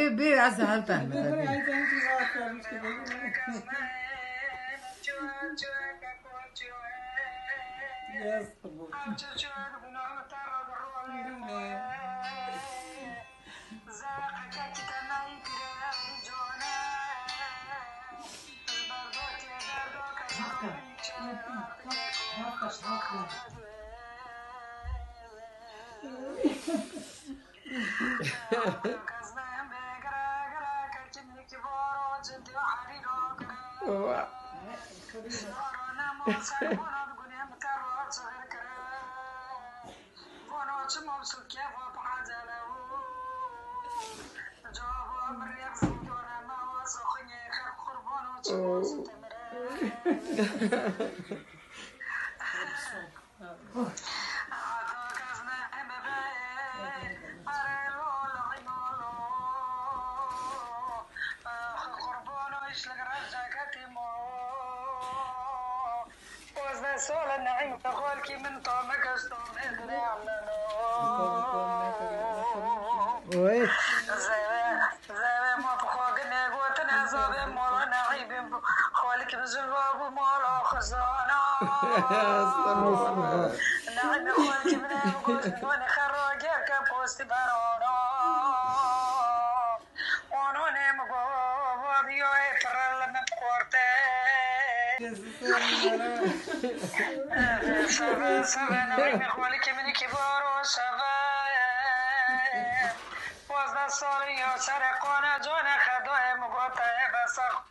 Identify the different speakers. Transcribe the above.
Speaker 1: بي عسى هالفهم
Speaker 2: سول النعيم تقولك من طعمك استوم
Speaker 1: وي
Speaker 2: زي ما بخوغني قوتنا زوبي مولا نعيب خولك بزلوب مولا خزانا نعيب خولك من قوتنا وانا خروجك بوست بارونا ونوني مقوب يوي ترى لما بقورتي سبا نعيم خولك من كبار وشفا وزد الصوري وشرقونا جونا خدوه مقوطة بسخ